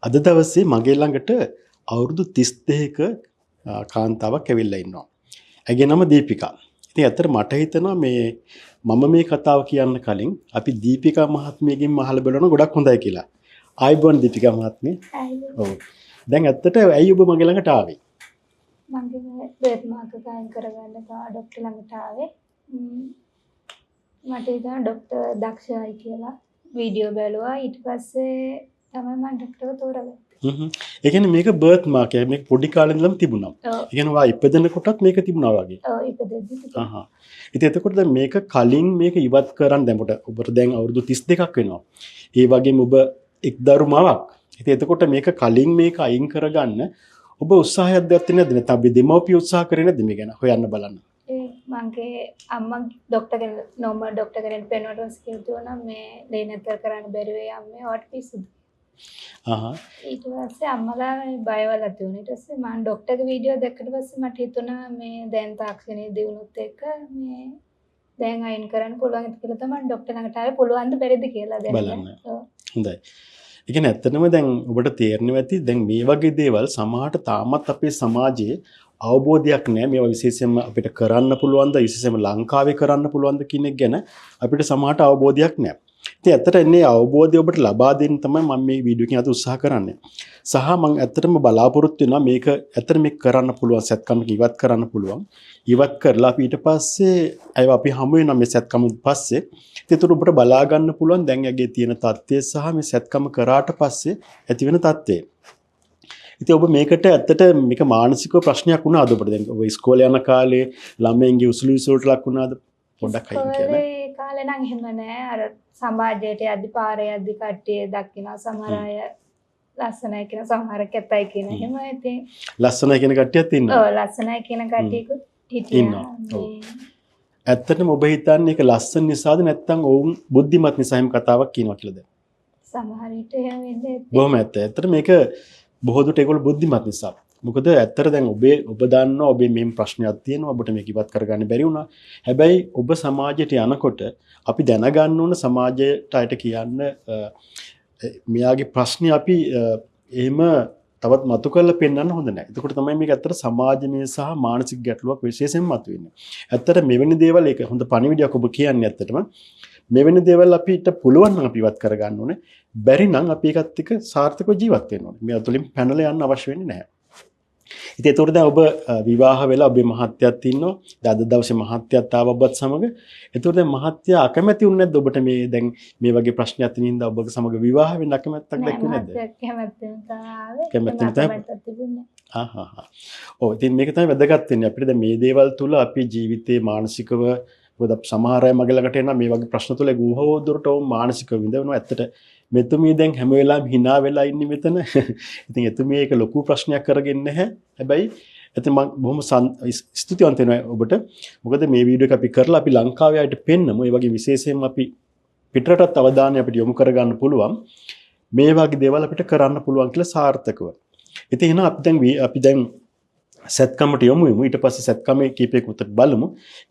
අද දවසේ මගේ ළඟට අවුරුදු 32ක කාන්තාවක් ඇවිල්ලා ඉන්නවා. ඇගේ නම දීපිකා. ඉතින් ඇත්තට මට හිතෙනවා මම මේ කතාව කියන්න කලින් අපි දීපිකා මහත්මියගෙන් අහලා බලනවා ගොඩක් හොඳයි කියලා. ආයිබෝන් දීපිකා මහත්මිය. ඔව්. දැන් ඇත්තට ඇයි ඔබ මගේ ළඟට ආවේ? මගේ බර්ත් මාර්ක් ගායන් කරගන්න තා ડોක්ටර් ළඟට ආවේ. මට හිතෙනවා ડોක්ටර් දක්ෂයි කියලා වීඩියෝ බැලුවා. ඊට පස්සේ තමයි මම ડોක්ටර්ව තෝරගත්තේ. ඒ කියන්නේ මේක බර්ත් මාර්ක් එක මේක පොඩි කාලේ ඉඳලම තිබුණා. ඒ කියන්නේ වා ඉපදෙන කොටත් මේක තිබුණා වගේ. ඔව් ඉපදෙද්දි තිබුණා. ඉතින් එතකොට දැන් මේක කලින් මේක ඉවත් කරන් දැන් ඔබට දැන් අවුරුදු 32ක් වෙනවා. ඒ වගේම ඔබ එක් දරුමාවක්. ඉතින් එතකොට මේක කලින් මේක අයින් කරගන්න ඔබ උත්සාහයක් දැක්කේ නැද්ද? නැත්නම් අපි දෙමව්පිය උත්සාහ කරේ නැද්ද මේ ගැන හොයන්න බලන්න? මගේ අම්මා ડોක්ටර් කෙනෙක් නෝමල් ડોක්ටර් කෙනෙක් පෙන්වුවට කිව්වා මේ ලේ නැතර කරන්න බැරි වෙයි අම්මේ වට පිස්සුද. ඊට පස්සේ අම්මලා බයවලා තියුණා. ඊට පස්සේ මම ડોක්ටර්ගේ වීඩියෝ දැක්කට පස්සේ මට හිතුණා මේ දැන් තාක්ෂණයේ දියුණුවත් එක්ක මේ දැන් අයින් කරන්න පුළුවන් කියලා තමයි ડોක්ටර් ළඟට ආවේ. පුළුවන් ද බැරිද කියලා බලන්න. හොඳයි. ඒ කියන්නේ ඇත්තටම දැන් ඔබට තේරෙනවා ඇති දැන් මේ වගේ දේවල් සමහරට තාමත් අපේ සමාජයේ අවබෝධයක් නැහැ. මේවා විශේෂයෙන්ම අපිට කරන්න පුළුවන්ද විශේෂයෙන්ම ලංකාවේ කරන්න පුළුවන්ද කියන එක ගැන අපිට සමහරට අවබෝධයක් නැහැ. ඉතින් ඇත්තට එන්නේ අවබෝධය ඔබට ලබා දෙන්න තමයි මම මේ වීඩියෝ එකෙන් අද උත්සාහ කරන්නේ. සහ මම ඇත්තටම බලාපොරොත්තු වෙනවා මේක ඇත්තට මේක කරන්න පුළුවන් සත්කම ඉවත් කරන්න පුළුවන්. ඉවත් කරලා අපි ඊට පස්සේ අයව අපි හමු වෙනවා මේ සත්කම පස්සේ. ඒතර ඔබට බලා ගන්න පුළුවන් දැන් යගේ තියෙන தත්ත්වය සහ මේ සත්කම කරාට පස්සේ ඇති වෙන தත්ත්වය. ඉතින් ඔබ මේකට ඇත්තට මේක මානසික ප්‍රශ්නයක් වුණාද ඔබට දැන් ඔබ ඉස්කෝලේ යන කාලේ ළමයින්ගේ උසුළු විසුලට ලක් වුණාද? පොඩ්ඩක් අයින් කියන්න. ඒ කාලේ නම් එහෙම නෑ. අර සමාජයට යද්දි පාරේ යද්දි කට්ටිය දකින්න සමහර අය ලස්සනයි කියන සමහර කැතයි කියන එහෙම ඉතින් ලස්සනයි කියන කට්ටියත් ඉන්නවා. ඔව් ලස්සනයි කියන කට්ටියකුත් හිටියා. ඇත්තටම ඔබ හිතන්නේ ඒක ලස්සන නිසාද නැත්නම් ඔවුන් බුද්ධිමත් නිසා එහෙම කතාවක් කියනවා කියලාද? සමහර විට එහෙම වෙන්නේ. බොහොම ඇත්ත. ඇත්තට මේක බොහෝ දුරට ඒගොල්ලෝ බුද්ධිමත් නිසා. මොකද ඇත්තට දැන් ඔබ දන්නවා ඔබේ මේ ප්‍රශ්නයක් තියෙනවා ඔබට මේක ඉවත් කරගන්න බැරි වුණා. හැබැයි ඔබ සමාජයට යනකොට අපි දැනගන්න ඕන සමාජයට අයට කියන්න මෙයාගේ ප්‍රශ්නේ අපි එහෙම තවත් මතු කරලා පෙන්වන්න හොඳ නැහැ. එතකොට තමයි මේක ඇත්තට සමාජමය සහ මානසික ගැටලුවක් විශේෂයෙන්ම මතුවෙන්නේ. ඇත්තට මෙවැනි දේවල් ඒක හොඳ පණිවිඩයක් ඔබ කියන්නේ ඇත්තටම. මෙවැනි දේවල් අපිට පුළුවන් නම් අපි ඉවත් කරගන්න ඕනේ. බැරි නම් අපි ඒකත් එක්ක සාර්ථකව ජීවත් වෙන්න ඕනේ. මේ අතුලින් පැනලා යන්න අවශ්‍ය වෙන්නේ නැහැ. ඉතින් ඒතකොට දැන් ඔබ විවාහ වෙලා ඔබේ මහත්යත් ඉන්නවා. දැන් අද දවසේ මහත්යත් ආව ඔබත් සමග. ඒතකොට දැන් මහත්යා අකමැති වුනේ නැද්ද ඔබට මේ දැන් මේ වගේ ප්‍රශ්නයක් තියෙනින්ද ඔබගේ සමග විවාහ වෙන්න අකමැත්තක් දැක්ුවේ නැද්ද? ඔව් ඉතින් මේක තමයි වැදගත් වෙන්නේ. අපිට දැන් මේ දේවල් තුල අපි ජීවිතේ මානසිකව මොකද සමහර අය මගේ ළඟට එනවා මේ වගේ ප්‍රශ්න තුල ගුහෝ දුරට මානසිකව විඳවනවා. ඇත්තට මෙතුමිය දැන් හැම වෙලාවෙම hina වෙලා ඉන්නේ මෙතන. ඉතින් එතුමිය ඒක ලොකු ප්‍රශ්නයක් කරගෙන නැහැ. හැබැයි එතන මම බොහොම ස්තුතිවන්ත වෙනවා ඔබට. මොකද මේ වීඩියෝ එක අපි කරලා අපි ලංකාවේ අයට පෙන්නමු. ඒ වගේ විශේෂයෙන්ම අපි පිටරටත් අවධානය අපිට යොමු කරගන්න පුළුවන්. මේ වගේ දේවල් අපිට කරන්න පුළුවන් කියලා සාර්ථකව. ඉතින් එහෙනම් අපි දැන් සත්කමට යමු. ඊට පස්සේ සත්කමේ කීපයක උත්තර බලමු.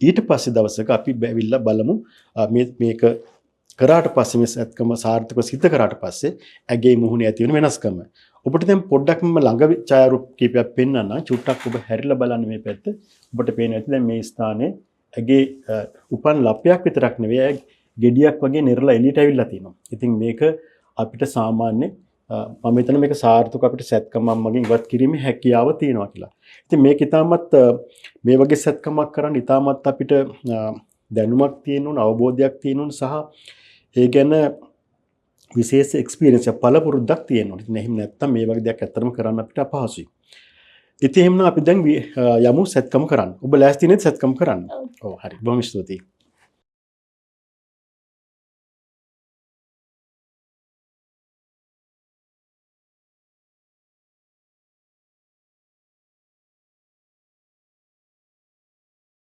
ඊට පස්සේ දවසක අපි බැවිලා බලමු මේක කරාට පස්සේ මේ සත්කම සාර්ථකව සිද්ධ කරාට පස්සේ ඇගේ මුහුණේ ඇති වෙන වෙනස්කම. ඔබට දැන් පොඩ්ඩක් මම ළඟ ඡායාරූප කීපයක් පෙන්නන්න. චුට්ටක් ඔබ හැරිලා බලන්න මේ පැත්ත. ඔබට පේනවා ඇති දැන් මේ ස්ථානයේ ඇගේ උපන් ලපයක් විතරක් නෙවෙයි ගෙඩියක් වගේ නිරලා එළියට ඇවිල්ලා තියෙනවා. ඉතින් මේක අපිට සාමාන්‍ය මම හිතන මේක සාර්ථක අපිට සත්කම අම්මගෙන් ඉවත් කිරීමේ හැකියාව තියෙනවා කියලා. ඉතින් මේක ඊටමත් මේ වගේ සත්කමක් කරන්න ඊටමත් අපිට දැනුමක් තියෙන්න ඕන අවබෝධයක් තියෙන්න ඕන සහ ඒ ගැන විශේෂ එක්ස්පීරියන්ස් එක පළපුරුද්දක් තියෙන්න ඕන. ඉතින් එහෙම නැත්නම් මේ වගේ දෙයක් ඇත්තටම කරන්න අපිට අපහසුයි. ඉතින් එහෙනම් අපි දැන් යමු සත්කම කරන්න. ඔබ ලෑස්ති නේද සත්කම කරන්න? ඔව් හරි. බොහොම ස්තුතියි.